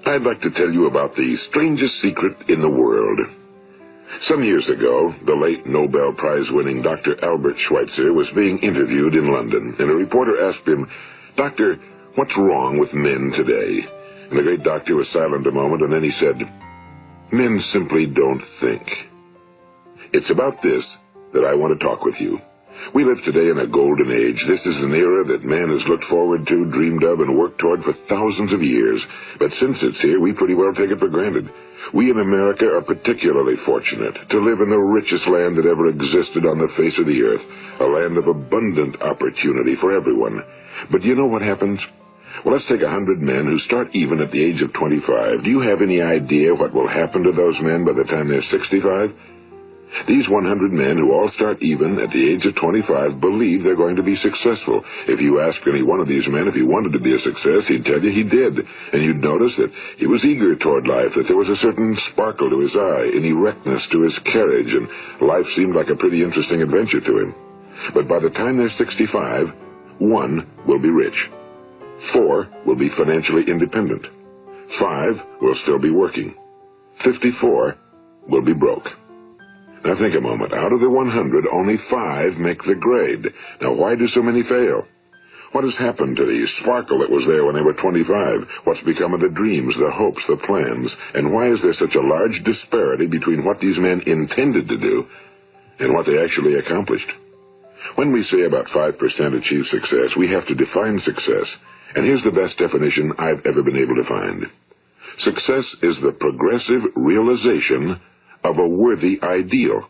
I'd like to tell you about the strangest secret in the world. Some years ago, the late Nobel Prize-winning Dr. Albert Schweitzer was being interviewed in London, and a reporter asked him, "Doctor, what's wrong with men today?" And the great doctor was silent a moment, and then he said, "Men simply don't think." It's about this that I want to talk with you. We live today in a golden age. This is an era that man has looked forward to, dreamed of, and worked toward for thousands of years. But since it's here, we pretty well take it for granted. We in America are particularly fortunate to live in the richest land that ever existed on the face of the earth, a land of abundant opportunity for everyone. But you know what happens? Well, let's take 100 men who start even at the age of 25. Do you have any idea what will happen to those men by the time they're 65? These 100 men who all start even at the age of 25 believe they're going to be successful. If you ask any one of these men if he wanted to be a success, he'd tell you he did. And you'd notice that he was eager toward life, that there was a certain sparkle to his eye, an erectness to his carriage, and life seemed like a pretty interesting adventure to him. But by the time they're 65, 1 will be rich. 4 will be financially independent. 5 will still be working. 54 will be broke. Now think a moment. Out of the 100, only 5 make the grade. Now why do so many fail? What has happened to the sparkle that was there when they were 25? What's become of the dreams, the hopes, the plans? And why is there such a large disparity between what these men intended to do and what they actually accomplished? When we say about 5% achieve success, we have to define success. And here's the best definition I've ever been able to find. Success is the progressive realization of a worthy ideal.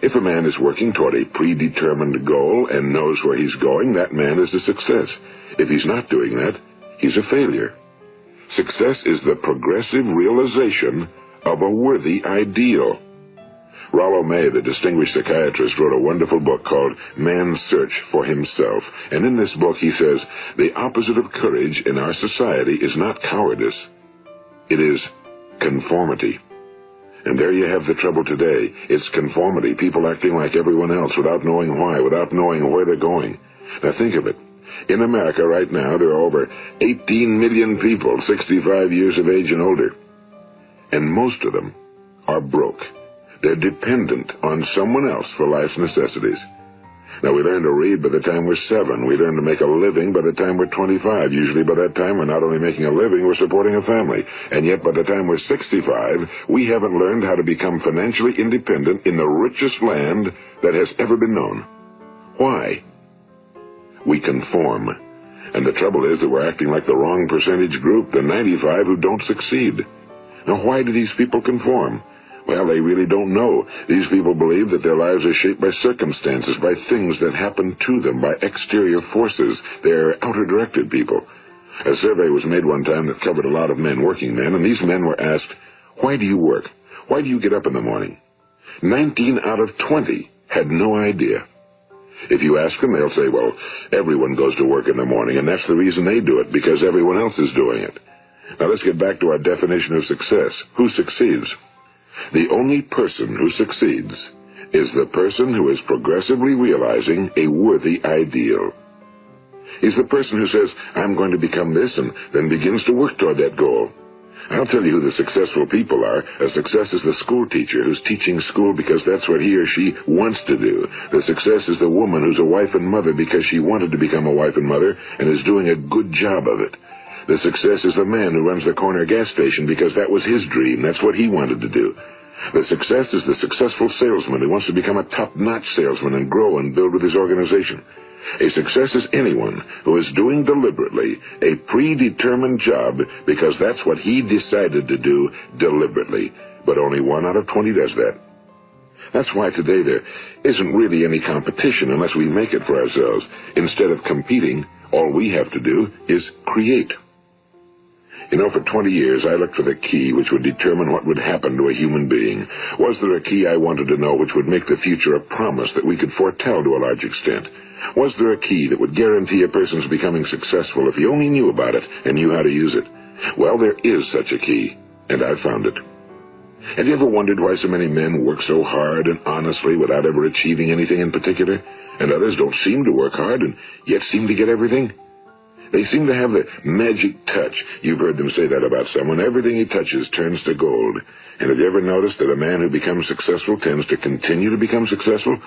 If a man is working toward a predetermined goal and knows where he's going, that man is a success. If he's not doing that, he's a failure. Success is the progressive realization of a worthy ideal. Rollo May, the distinguished psychiatrist, wrote a wonderful book called Man's Search for Himself. And in this book he says, the opposite of courage in our society is not cowardice. It is conformity. And there you have the trouble today. It's conformity, people acting like everyone else without knowing why, without knowing where they're going. Now think of it. In America right now, there are over 18 million people 65 years of age and older. And most of them are broke. They're dependent on someone else for life's necessities. Now, we learn to read by the time we're 7. We learn to make a living by the time we're 25. Usually by that time, we're not only making a living, we're supporting a family. And yet by the time we're 65, we haven't learned how to become financially independent in the richest land that has ever been known. Why? We conform. And the trouble is that we're acting like the wrong percentage group, the 95 who don't succeed. Now, why do these people conform? Well, they really don't know. These people believe that their lives are shaped by circumstances, by things that happen to them, by exterior forces. They're outer-directed people. A survey was made one time that covered a lot of men, working men, and these men were asked, "Why do you work? Why do you get up in the morning?" 19 out of 20 had no idea. If you ask them, they'll say, well, everyone goes to work in the morning, and that's the reason they do it, because everyone else is doing it. Now let's get back to our definition of success. Who succeeds? The only person who succeeds is the person who is progressively realizing a worthy ideal. He's the person who says, I'm going to become this, and then begins to work toward that goal. I'll tell you who the successful people are. A success is the school teacher who's teaching school because that's what he or she wants to do. The success is the woman who's a wife and mother because she wanted to become a wife and mother and is doing a good job of it. The success is the man who runs the corner gas station because that was his dream. That's what he wanted to do. The success is the successful salesman who wants to become a top-notch salesman and grow and build with his organization. A success is anyone who is doing deliberately a predetermined job because that's what he decided to do deliberately. But only 1 out of 20 does that. That's why today there isn't really any competition unless we make it for ourselves. Instead of competing, all we have to do is create. You know, for 20 years, I looked for the key which would determine what would happen to a human being. Was there a key I wanted to know which would make the future a promise that we could foretell to a large extent? Was there a key that would guarantee a person's becoming successful if he only knew about it and knew how to use it? Well, there is such a key, and I've found it. Have you ever wondered why so many men work so hard and honestly without ever achieving anything in particular, and others don't seem to work hard and yet seem to get everything? They seem to have the magic touch. You've heard them say that about someone. Everything he touches turns to gold. And have you ever noticed that a man who becomes successful tends to continue to become successful?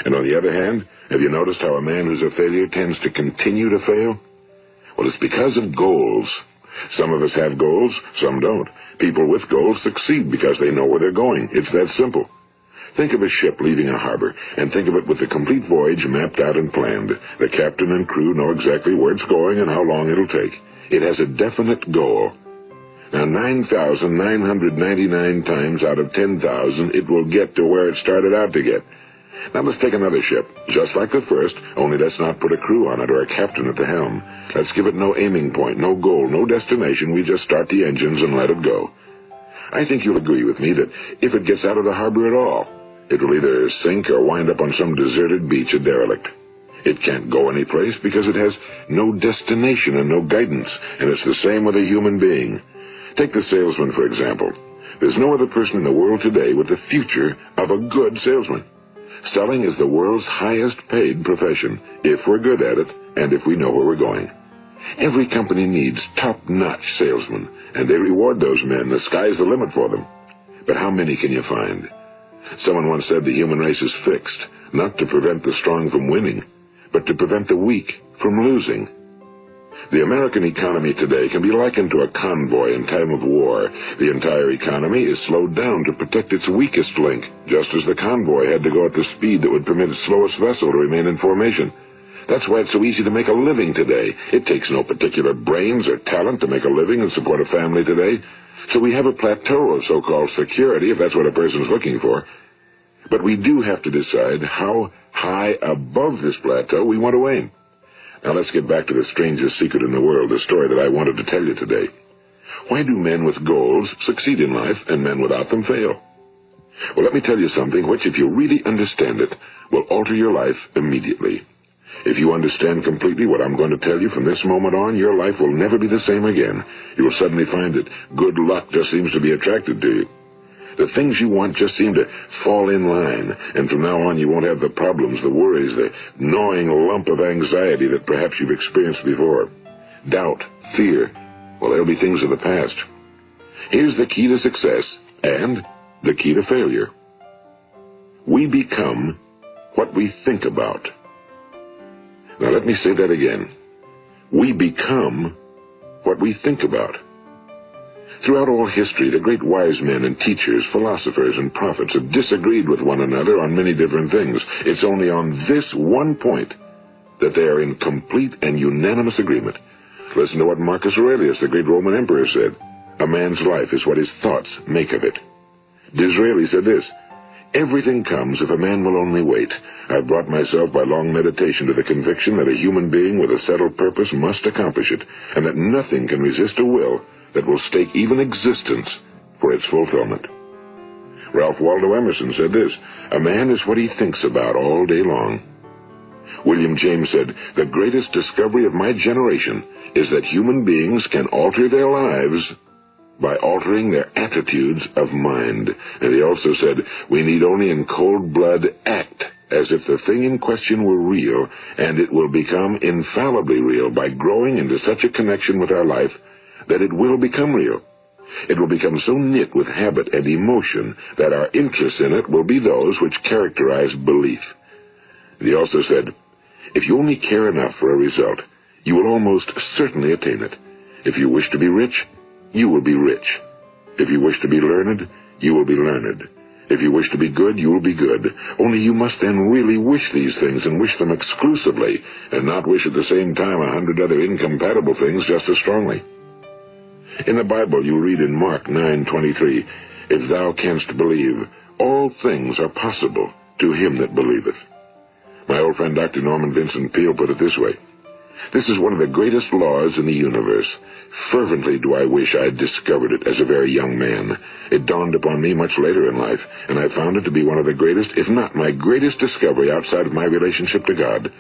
And on the other hand, have you noticed how a man who's a failure tends to continue to fail? Well, it's because of goals. Some of us have goals, some don't. People with goals succeed because they know where they're going. It's that simple. Think of a ship leaving a harbor, and think of it with the complete voyage mapped out and planned. The captain and crew know exactly where it's going and how long it'll take. It has a definite goal. Now, 9,999 times out of 10,000, it will get to where it started out to get. Now, let's take another ship, just like the first, only let's not put a crew on it or a captain at the helm. Let's give it no aiming point, no goal, no destination. We just start the engines and let it go. I think you'll agree with me that if it gets out of the harbor at all, it will either sink or wind up on some deserted beach, a derelict. It can't go anyplace because it has no destination and no guidance, and it's the same with a human being. Take the salesman, for example. There's no other person in the world today with the future of a good salesman. Selling is the world's highest paid profession, if we're good at it and if we know where we're going. Every company needs top-notch salesmen, and they reward those men. The sky's the limit for them. But how many can you find? Someone once said the human race is fixed, not to prevent the strong from winning, but to prevent the weak from losing. The American economy today can be likened to a convoy in time of war. The entire economy is slowed down to protect its weakest link, just as the convoy had to go at the speed that would permit its slowest vessel to remain in formation. That's why it's so easy to make a living today. It takes no particular brains or talent to make a living and support a family today. So we have a plateau of so-called security, if that's what a person's looking for. But we do have to decide how high above this plateau we want to aim. Now let's get back to the strangest secret in the world, the story that I wanted to tell you today. Why do men with goals succeed in life and men without them fail? Well, let me tell you something which, if you really understand it, will alter your life immediately. If you understand completely what I'm going to tell you from this moment on, your life will never be the same again. You will suddenly find that good luck just seems to be attracted to you. The things you want just seem to fall in line, and from now on you won't have the problems, the worries, the gnawing lump of anxiety that perhaps you've experienced before. Doubt, fear, well, they'll be things of the past. Here's the key to success and the key to failure. We become what we think about. Now let me say that again. We become what we think about. Throughout all history, the great wise men and teachers, philosophers and prophets have disagreed with one another on many different things. It's only on this one point that they are in complete and unanimous agreement. Listen to what Marcus Aurelius, the great Roman emperor, said. A man's life is what his thoughts make of it. Disraeli said this. Everything comes if a man will only wait. I've brought myself by long meditation to the conviction that a human being with a settled purpose must accomplish it, and that nothing can resist a will that will stake even existence for its fulfillment. Ralph Waldo Emerson said this, a man is what he thinks about all day long. William James said, the greatest discovery of my generation is that human beings can alter their lives by altering their attitudes of mind. And he also said, we need only in cold blood act as if the thing in question were real, and it will become infallibly real by growing into such a connection with our life that it will become real. It will become so knit with habit and emotion that our interest in it will be those which characterize belief. And he also said, if you only care enough for a result, you will almost certainly attain it. If you wish to be rich, you will be rich. If you wish to be learned, you will be learned. If you wish to be good, you will be good. Only you must then really wish these things and wish them exclusively, and not wish at the same time 100 other incompatible things just as strongly. In the Bible, you read in Mark 9:23, if thou canst believe, all things are possible to him that believeth. My old friend Dr. Norman Vincent Peale put it this way, this is one of the greatest laws in the universe. Fervently do I wish I had discovered it as a very young man. It dawned upon me much later in life, and I found it to be one of the greatest, if not my greatest discovery outside of my relationship to God.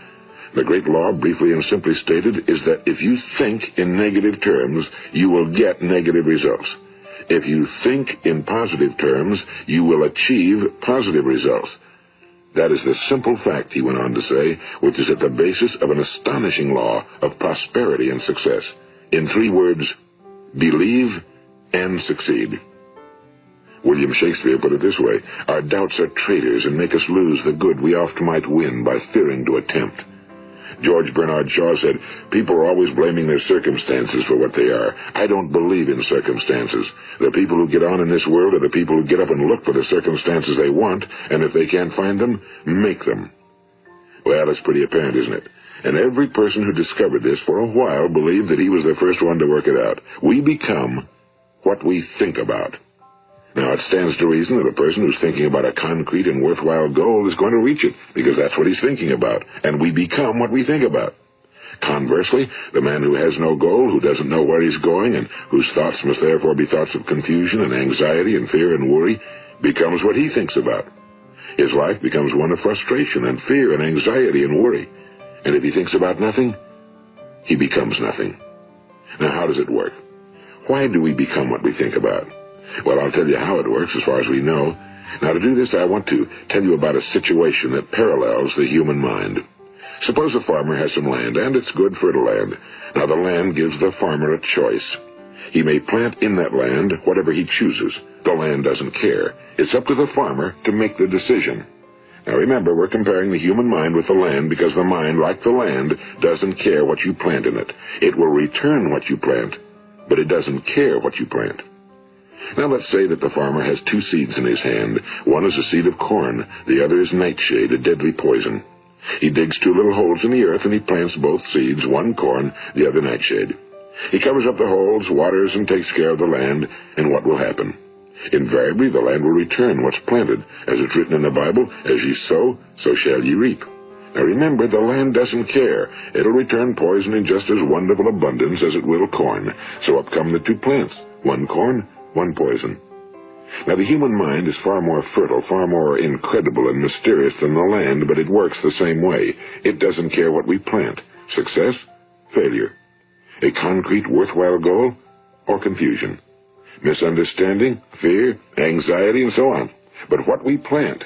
The great law, briefly and simply stated, is that if you think in negative terms, you will get negative results. If you think in positive terms, you will achieve positive results. That is the simple fact, he went on to say, which is at the basis of an astonishing law of prosperity and success. In 3 words, believe and succeed. William Shakespeare put it this way: our doubts are traitors and make us lose the good we oft might win by fearing to attempt. George Bernard Shaw said, people are always blaming their circumstances for what they are. I don't believe in circumstances. The people who get on in this world are the people who get up and look for the circumstances they want, and if they can't find them, make them. Well, it's pretty apparent, isn't it? And every person who discovered this for a while believed that he was the first one to work it out. We become what we think about. Now, it stands to reason that a person who's thinking about a concrete and worthwhile goal is going to reach it, because that's what he's thinking about, and we become what we think about. Conversely, the man who has no goal, who doesn't know where he's going, and whose thoughts must therefore be thoughts of confusion and anxiety and fear and worry, becomes what he thinks about. His life becomes one of frustration and fear and anxiety and worry. And if he thinks about nothing, he becomes nothing. Now, how does it work? Why do we become what we think about? Well, I'll tell you how it works as far as we know. Now, to do this, I want to tell you about a situation that parallels the human mind. Suppose a farmer has some land, and it's good fertile land. Now, the land gives the farmer a choice. He may plant in that land whatever he chooses. The land doesn't care. It's up to the farmer to make the decision. Now, remember, we're comparing the human mind with the land because the mind, like the land, doesn't care what you plant in it. It will return what you plant, but it doesn't care what you plant. Now, let's say that the farmer has 2 seeds in his hand. One is a seed of corn. The other is nightshade, a deadly poison. He digs 2 little holes in the earth, and he plants both seeds, one corn, the other nightshade. He covers up the holes, waters, and takes care of the land, and what will happen? Invariably, the land will return what's planted. As it's written in the Bible, as ye sow, so shall ye reap. Now remember, the land doesn't care. It'll return poison in just as wonderful abundance as it will corn. So up come the 2 plants, one corn, one poison. Now, the human mind is far more fertile, far more incredible and mysterious than the land, but it works the same way. It doesn't care what we plant. Success, failure. A concrete, worthwhile goal, or confusion. Misunderstanding, fear, anxiety, and so on. But what we plant,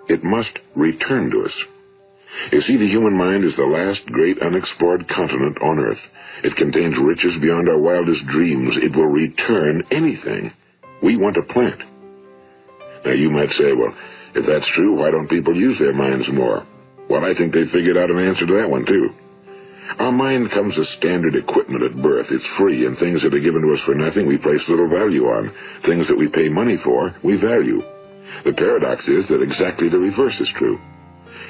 it must return to us. You see, the human mind is the last great unexplored continent on Earth. It contains riches beyond our wildest dreams. It will return anything we want to plant. Now, you might say, well, if that's true, why don't people use their minds more? Well, I think they figured out an answer to that one, too. Our mind comes as standard equipment at birth. It's free, and things that are given to us for nothing we place little value on. Things that we pay money for, we value. The paradox is that exactly the reverse is true.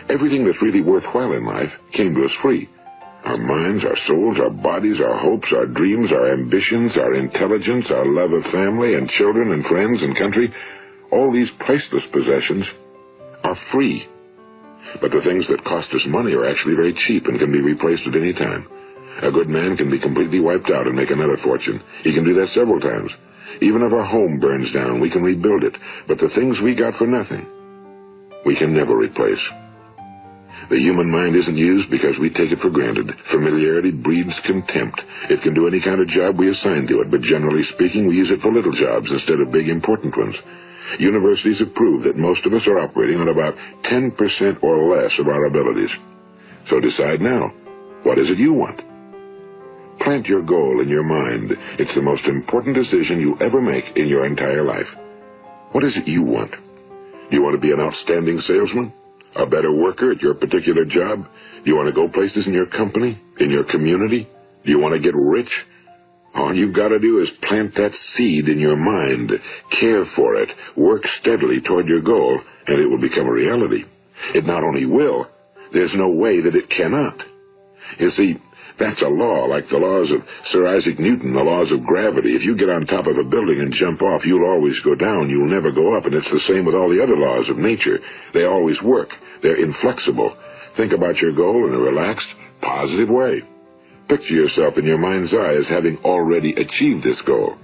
Everything that's really worthwhile in life came to us free. Our minds, our souls, our bodies, our hopes, our dreams, our ambitions, our intelligence, our love of family and children and friends and country, all these priceless possessions are free. But the things that cost us money are actually very cheap and can be replaced at any time. A good man can be completely wiped out and make another fortune. He can do that several times. Even if our home burns down, we can rebuild it. But the things we got for nothing, we can never replace. The human mind isn't used because we take it for granted. Familiarity breeds contempt. It can do any kind of job we assign to it, but generally speaking, we use it for little jobs instead of big, important ones. Universities have proved that most of us are operating on about 10% or less of our abilities. So decide now, what is it you want? Plant your goal in your mind. It's the most important decision you ever make in your entire life. What is it you want? Do you want to be an outstanding salesman? A better worker at your particular job? Do you want to go places in your company, in your community? Do you want to get rich? All you've got to do is plant that seed in your mind, care for it, work steadily toward your goal, and it will become a reality. It not only will, there's no way that it cannot. You see, that's a law, like the laws of Sir Isaac Newton, the laws of gravity. If you get on top of a building and jump off, you'll always go down. You'll never go up, and it's the same with all the other laws of nature. They always work. They're inflexible. Think about your goal in a relaxed, positive way. Picture yourself in your mind's eye as having already achieved this goal.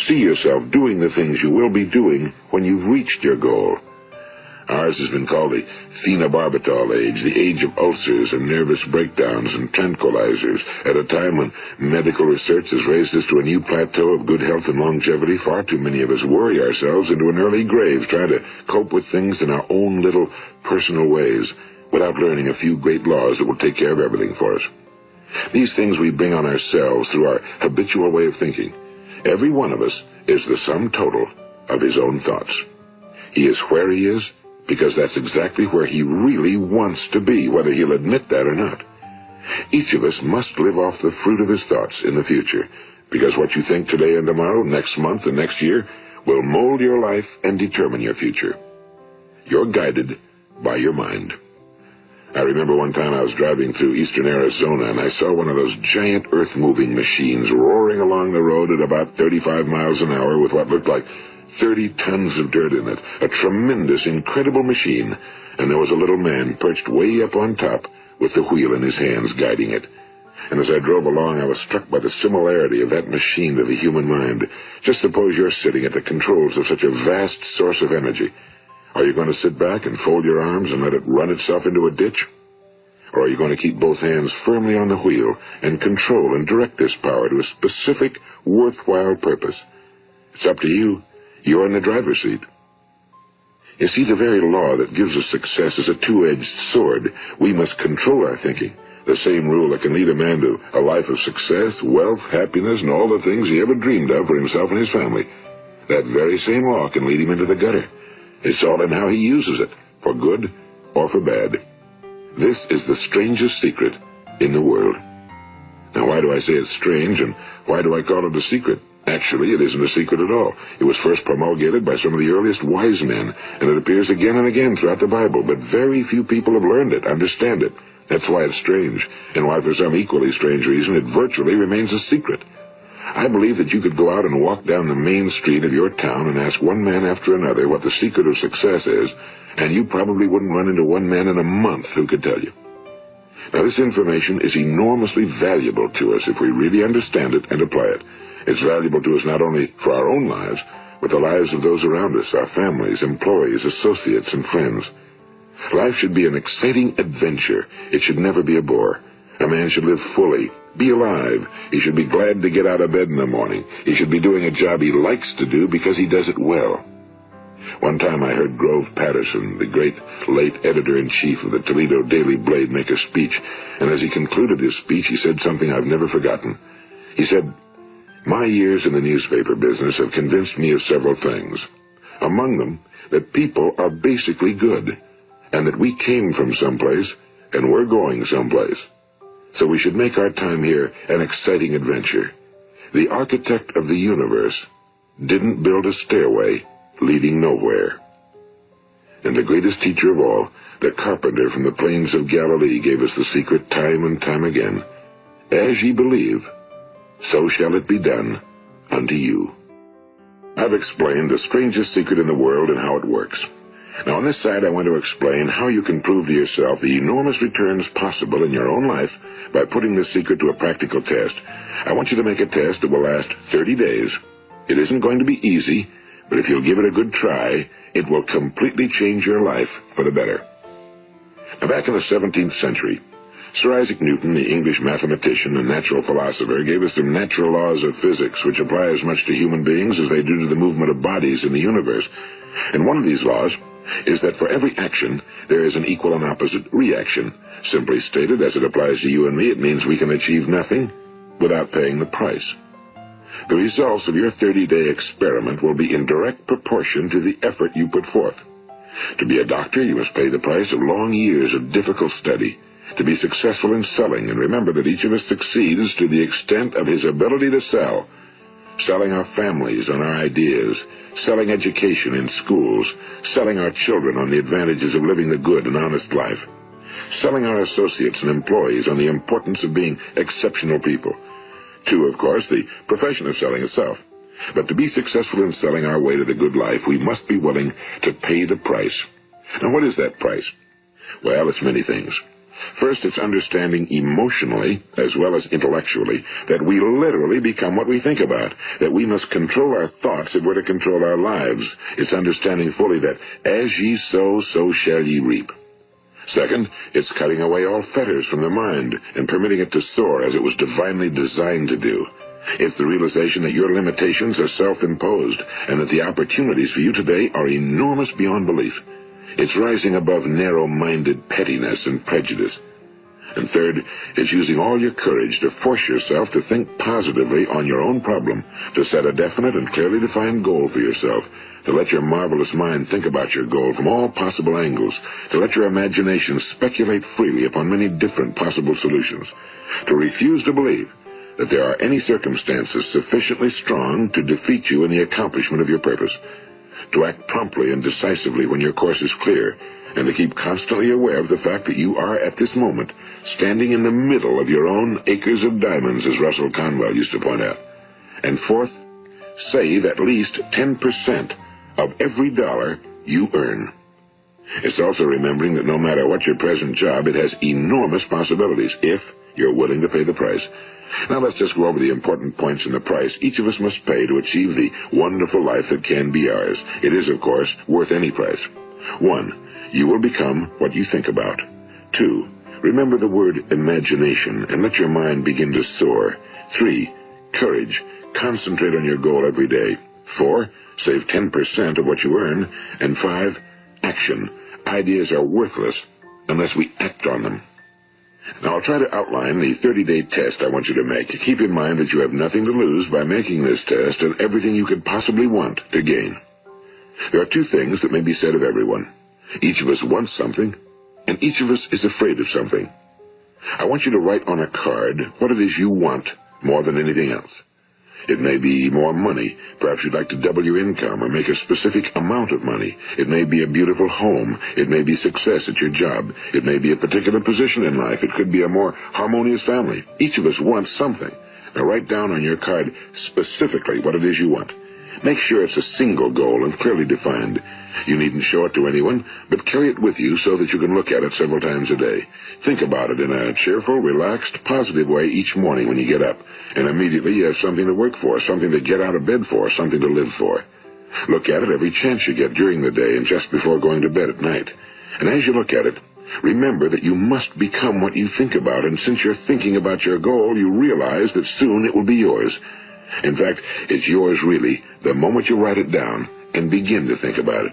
See yourself doing the things you will be doing when you've reached your goal. Ours has been called the phenobarbital age, the age of ulcers and nervous breakdowns and tranquilizers, at a time when medical research has raised us to a new plateau of good health and longevity. Far too many of us worry ourselves into an early grave trying to cope with things in our own little personal ways without learning a few great laws that will take care of everything for us. These things we bring on ourselves through our habitual way of thinking. Every one of us is the sum total of his own thoughts. He is where he is because that's exactly where he really wants to be, whether he'll admit that or not. Each of us must live off the fruit of his thoughts in the future, because what you think today and tomorrow, next month and next year, will mold your life and determine your future. You're guided by your mind. I remember one time I was driving through eastern Arizona, and I saw one of those giant earth-moving machines roaring along the road at about 35 miles an hour with what looked like 30 tons of dirt in it. A tremendous, incredible machine, and there was a little man perched way up on top with the wheel in his hands guiding it. And as I drove along, I was struck by the similarity of that machine to the human mind. Just suppose you're sitting at the controls of such a vast source of energy. Are you going to sit back and fold your arms and let it run itself into a ditch? Or are you going to keep both hands firmly on the wheel and control and direct this power to a specific, worthwhile purpose? It's up to you. You're in the driver's seat. You see, the very law that gives us success is a two-edged sword. We must control our thinking. The same rule that can lead a man to a life of success, wealth, happiness, and all the things he ever dreamed of for himself and his family. That very same law can lead him into the gutter. It's all in how he uses it, for good or for bad. This is the strangest secret in the world. Now, why do I say it's strange, and why do I call it a secret? Actually, it isn't a secret at all. It was first promulgated by some of the earliest wise men, and it appears again and again throughout the Bible, but very few people have learned it, understand it. That's why it's strange, and why for some equally strange reason it virtually remains a secret. I believe that you could go out and walk down the main street of your town and ask one man after another what the secret of success is, and you probably wouldn't run into one man in a month who could tell you. Now, this information is enormously valuable to us if we really understand it and apply it. It's valuable to us not only for our own lives, but the lives of those around us, our families, employees, associates, and friends. Life should be an exciting adventure. It should never be a bore. A man should live fully, be alive. He should be glad to get out of bed in the morning. He should be doing a job he likes to do because he does it well. One time I heard Grove Patterson, the great late editor-in-chief of the Toledo Daily Blade, make a speech, and as he concluded his speech, he said something I've never forgotten. He said, "My years in the newspaper business have convinced me of several things. Among them, that people are basically good, and that we came from someplace, and we're going someplace. So we should make our time here an exciting adventure. The architect of the universe didn't build a stairway leading nowhere." And the greatest teacher of all, the carpenter from the plains of Galilee, gave us the secret time and time again. As ye believe, so shall it be done unto you. I've explained the strangest secret in the world and how it works. Now, on this side, I want to explain how you can prove to yourself the enormous returns possible in your own life by putting this secret to a practical test. I want you to make a test that will last 30 days. It isn't going to be easy, but if you'll give it a good try, it will completely change your life for the better. Now, back in the 17th century, Sir Isaac Newton, the English mathematician and natural philosopher, gave us some natural laws of physics which apply as much to human beings as they do to the movement of bodies in the universe. And one of these laws is that for every action, there is an equal and opposite reaction. Simply stated, as it applies to you and me, it means we can achieve nothing without paying the price. The results of your 30-day experiment will be in direct proportion to the effort you put forth. To be a doctor, you must pay the price of long years of difficult study. To be successful in selling, and remember that each of us succeeds to the extent of his ability to sell. Selling our families on our ideas, selling education in schools, selling our children on the advantages of living the good and honest life, selling our associates and employees on the importance of being exceptional people. To, of course, the profession of selling itself. But to be successful in selling our way to the good life, we must be willing to pay the price. Now, what is that price? Well, it's many things. First, it's understanding emotionally, as well as intellectually, that we literally become what we think about, that we must control our thoughts if we're to control our lives. It's understanding fully that as ye sow, so shall ye reap. Second, it's cutting away all fetters from the mind and permitting it to soar as it was divinely designed to do. It's the realization that your limitations are self-imposed and that the opportunities for you today are enormous beyond belief. It's rising above narrow-minded pettiness and prejudice. And third, it's using all your courage to force yourself to think positively on your own problem, to set a definite and clearly defined goal for yourself, to let your marvelous mind think about your goal from all possible angles, to let your imagination speculate freely upon many different possible solutions, to refuse to believe that there are any circumstances sufficiently strong to defeat you in the accomplishment of your purpose, to act promptly and decisively when your course is clear, and to keep constantly aware of the fact that you are, at this moment, standing in the middle of your own acres of diamonds, as Russell Conwell used to point out. And fourth, save at least 10% of every dollar you earn. It's also remembering that no matter what your present job, it has enormous possibilities if you're willing to pay the price. Now let's just go over the important points in the price each of us must pay to achieve the wonderful life that can be ours. It is, of course, worth any price. 1. You will become what you think about. 2. Remember the word imagination and let your mind begin to soar. 3. Courage. Concentrate on your goal every day. 4. Save 10% of what you earn. And 5. Action. Ideas are worthless unless we act on them. Now, I'll try to outline the 30-day test I want you to make. Keep in mind that you have nothing to lose by making this test and everything you could possibly want to gain. There are two things that may be said of everyone. Each of us wants something, and each of us is afraid of something. I want you to write on a card what it is you want more than anything else. It may be more money. Perhaps you'd like to double your income or make a specific amount of money. It may be a beautiful home. It may be success at your job. It may be a particular position in life. It could be a more harmonious family. Each of us wants something. Now write down on your card specifically what it is you want. Make sure it's a single goal and clearly defined. You needn't show it to anyone, but carry it with you so that you can look at it several times a day. Think about it in a cheerful, relaxed, positive way each morning when you get up, and immediately you have something to work for, something to get out of bed for, something to live for. Look at it every chance you get during the day and just before going to bed at night. And as you look at it, remember that you must become what you think about, and since you're thinking about your goal, you realize that soon it will be yours. In fact, it's yours really the moment you write it down and begin to think about it.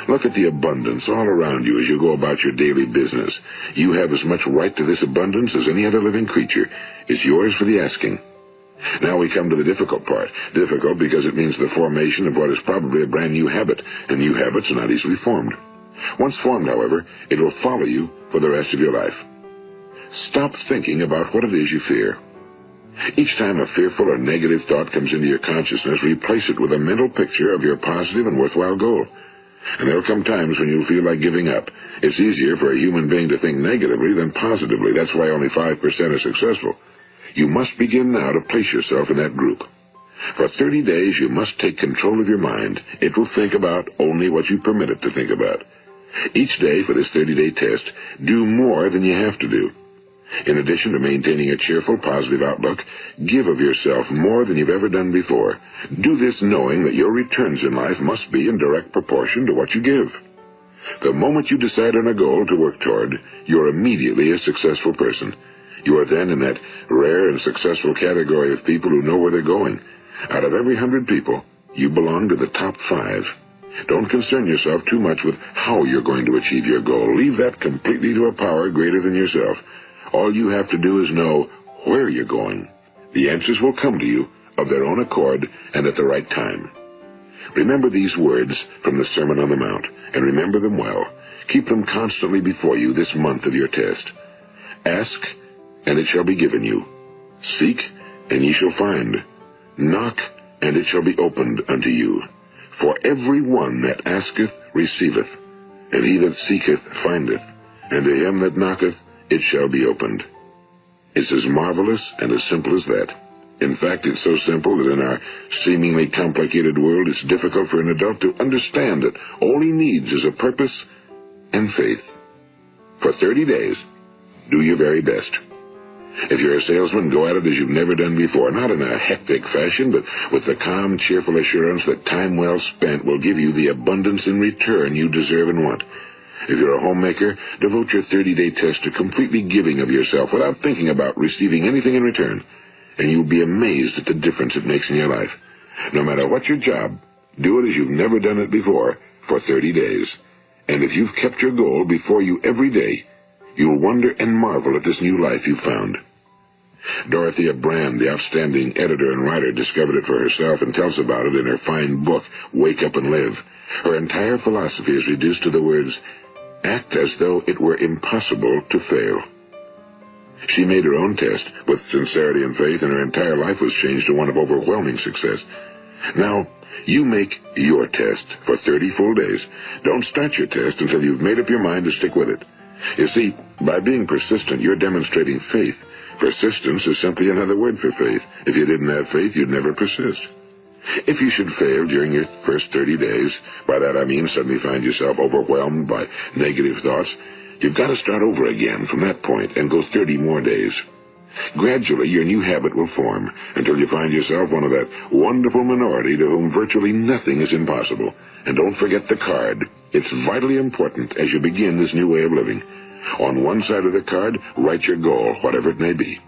Look at the abundance all around you as you go about your daily business. You have as much right to this abundance as any other living creature. It's yours for the asking. Now we come to the difficult part. Difficult because it means the formation of what is probably a brand new habit, and new habits are not easily formed. Once formed, however, it will follow you for the rest of your life. Stop thinking about what it is you fear. Each time a fearful or negative thought comes into your consciousness, replace it with a mental picture of your positive and worthwhile goal. And there will come times when you'll feel like giving up. It's easier for a human being to think negatively than positively. That's why only 5% are successful. You must begin now to place yourself in that group. For 30 days, you must take control of your mind. It will think about only what you permit it to think about. Each day for this 30-day test, do more than you have to do. In addition to maintaining a cheerful, positive outlook, give of yourself more than you've ever done before. Do this knowing that your returns in life must be in direct proportion to what you give. The moment you decide on a goal to work toward, you're immediately a successful person. You are then in that rare and successful category of people who know where they're going. Out of every 100 people, you belong to the top 5. Don't concern yourself too much with how you're going to achieve your goal. Leave that completely to a power greater than yourself. All you have to do is know where you're going. The answers will come to you of their own accord and at the right time. Remember these words from the Sermon on the Mount, and remember them well. Keep them constantly before you this month of your test. Ask, and it shall be given you. Seek, and ye shall find. Knock, and it shall be opened unto you. For every one that asketh receiveth, and he that seeketh findeth, and to him that knocketh it shall be opened. It's as marvelous and as simple as that. In fact, it's so simple that in our seemingly complicated world, it's difficult for an adult to understand that all he needs is a purpose and faith. For 30 days, Do your very best. If you're a salesman, go at it as you've never done before, not in a hectic fashion, but with the calm, cheerful assurance that time well spent will give you the abundance in return you deserve and want. If you're a homemaker, devote your 30-day test to completely giving of yourself without thinking about receiving anything in return, and you'll be amazed at the difference it makes in your life. No matter what your job, do it as you've never done it before for 30 days. And if you've kept your goal before you every day, you'll wonder and marvel at this new life you've found. Dorothea Brand, the outstanding editor and writer, discovered it for herself and tells about it in her fine book, Wake Up and Live. Her entire philosophy is reduced to the words, act as though it were impossible to fail. She made her own test with sincerity and faith, and her entire life was changed to one of overwhelming success. Now, you make your test for 30 full days. Don't start your test until you've made up your mind to stick with it. You see, by being persistent, you're demonstrating faith. Persistence is simply another word for faith. If you didn't have faith, you'd never persist. If you should fail during your first 30 days, by that I mean suddenly find yourself overwhelmed by negative thoughts, you've got to start over again from that point and go 30 more days. Gradually, your new habit will form until you find yourself one of that wonderful minority to whom virtually nothing is impossible. And don't forget the card. It's vitally important as you begin this new way of living. On one side of the card, write your goal, whatever it may be.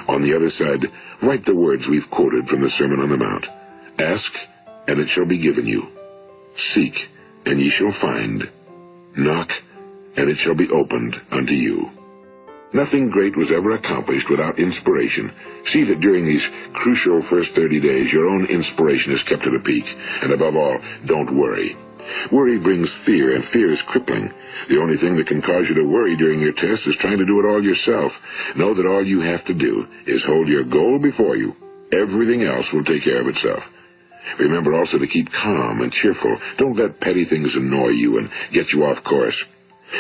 On the other side, write the words we've quoted from the Sermon on the Mount. Ask, and it shall be given you. Seek, and ye shall find. Knock, and it shall be opened unto you. Nothing great was ever accomplished without inspiration. See that during these crucial first 30 days, your own inspiration is kept at a peak. And above all, don't worry. Worry brings fear, and fear is crippling. The only thing that can cause you to worry during your test is trying to do it all yourself. Know that all you have to do is hold your goal before you. Everything else will take care of itself. Remember also to keep calm and cheerful. Don't let petty things annoy you and get you off course.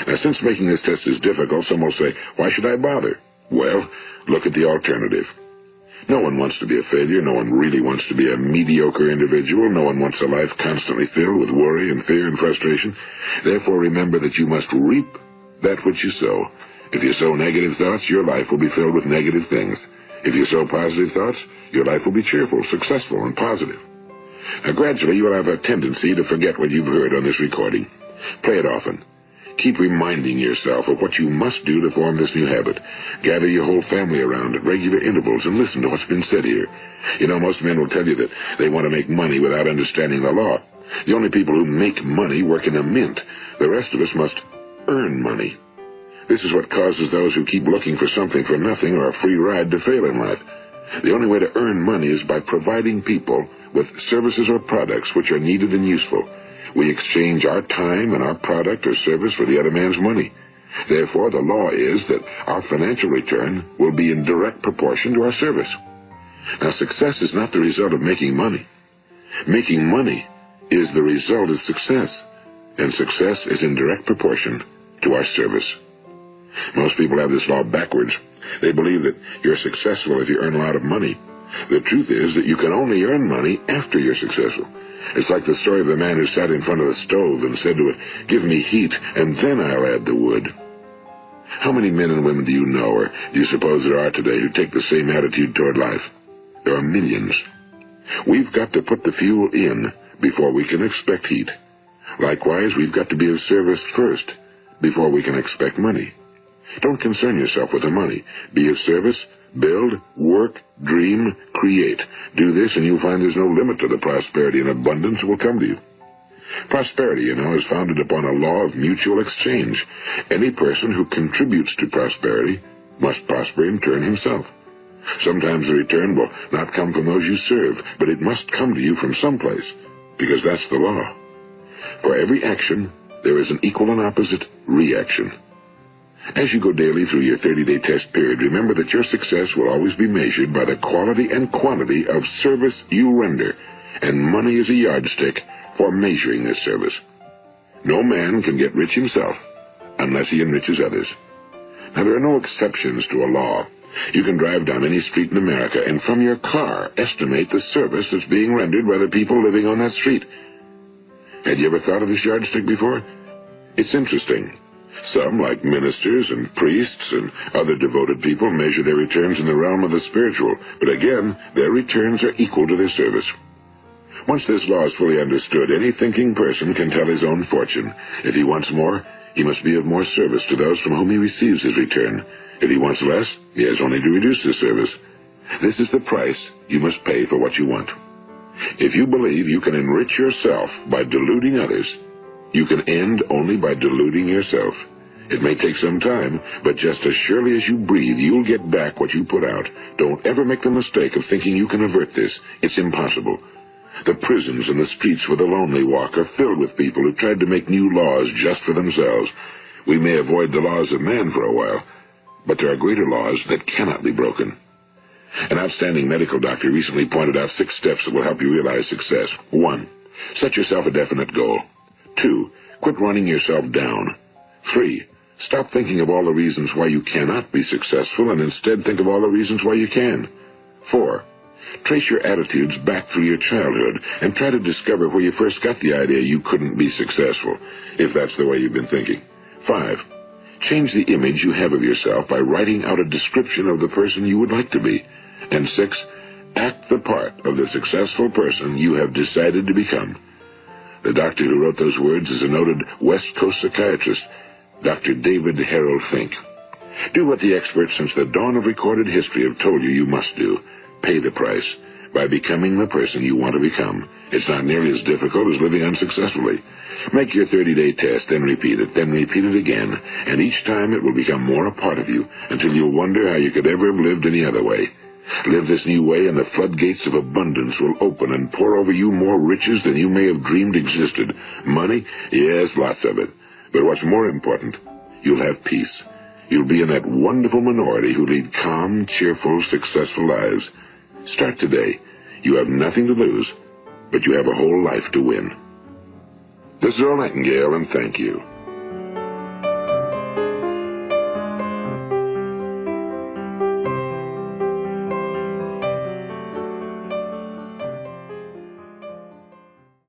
Now, since making this test is difficult, some will say, why should I bother? Well, look at the alternative. No one wants to be a failure. No one really wants to be a mediocre individual. No one wants a life constantly filled with worry and fear and frustration. Therefore, remember that you must reap that which you sow. If you sow negative thoughts, your life will be filled with negative things. If you sow positive thoughts, your life will be cheerful, successful, and positive. Now, gradually, you will have a tendency to forget what you've heard on this recording. Play it often. Keep reminding yourself of what you must do to form this new habit. Gather your whole family around at regular intervals and listen to what's been said here. You know, most men will tell you that they want to make money without understanding the law. The only people who make money work in a mint. The rest of us must earn money. This is what causes those who keep looking for something for nothing or a free ride to fail in life. The only way to earn money is by providing people with services or products which are needed and useful. We exchange our time and our product or service for the other man's money. Therefore, the law is that our financial return will be in direct proportion to our service. Now, success is not the result of making money. Making money is the result of success, and success is in direct proportion to our service. Most people have this law backwards. They believe that you're successful if you earn a lot of money. The truth is that you can only earn money after you're successful. It's like the story of the man who sat in front of the stove and said to it, give me heat, and then I'll add the wood. How many men and women do you know, or do you suppose there are today, who take the same attitude toward life? There are millions. We've got to put the fuel in before we can expect heat. Likewise, we've got to be of service first before we can expect money. Don't concern yourself with the money. Be of service. Build, work, dream, create. Do this and you'll find there's no limit to the prosperity and abundance that will come to you. Prosperity, you know, is founded upon a law of mutual exchange. Any person who contributes to prosperity must prosper in turn himself. Sometimes the return will not come from those you serve, but it must come to you from someplace, because that's the law. For every action, there is an equal and opposite reaction. As you go daily through your 30-day test period, remember that your success will always be measured by the quality and quantity of service you render, and money is a yardstick for measuring this service. No man can get rich himself unless he enriches others. Now, there are no exceptions to a law. You can drive down any street in America and from your car estimate the service that's being rendered by the people living on that street. Had you ever thought of this yardstick before? It's interesting. Some, like ministers and priests and other devoted people, measure their returns in the realm of the spiritual, but again, their returns are equal to their service. Once this law is fully understood, any thinking person can tell his own fortune. If he wants more, he must be of more service to those from whom he receives his return. If he wants less, he has only to reduce his service. This is the price you must pay for what you want. If you believe you can enrich yourself by deluding others, you can end only by deluding yourself. It may take some time, but just as surely as you breathe, you'll get back what you put out. Don't ever make the mistake of thinking you can avert this. It's impossible. The prisons and the streets where the lonely walk are filled with people who tried to make new laws just for themselves. We may avoid the laws of man for a while, but there are greater laws that cannot be broken. An outstanding medical doctor recently pointed out 6 steps that will help you realize success. 1. Set yourself a definite goal. 2. Quit running yourself down. 3. Stop thinking of all the reasons why you cannot be successful and instead think of all the reasons why you can. 4. Trace your attitudes back through your childhood and try to discover where you first got the idea you couldn't be successful, if that's the way you've been thinking. 5. Change the image you have of yourself by writing out a description of the person you would like to be. And 6. Act the part of the successful person you have decided to become. The doctor who wrote those words is a noted West Coast psychiatrist, Dr. David Harold Fink. Do what the experts since the dawn of recorded history have told you must do. Pay the price by becoming the person you want to become. It's not nearly as difficult as living unsuccessfully. Make your 30-day test, then repeat it again, and each time it will become more a part of you until you'll wonder how you could ever have lived any other way. Live this new way and the floodgates of abundance will open and pour over you more riches than you may have dreamed existed. Money? Yes, lots of it. But what's more important, you'll have peace. You'll be in that wonderful minority who lead calm, cheerful, successful lives. Start today. You have nothing to lose, but you have a whole life to win. This is Earl Nightingale, and thank you.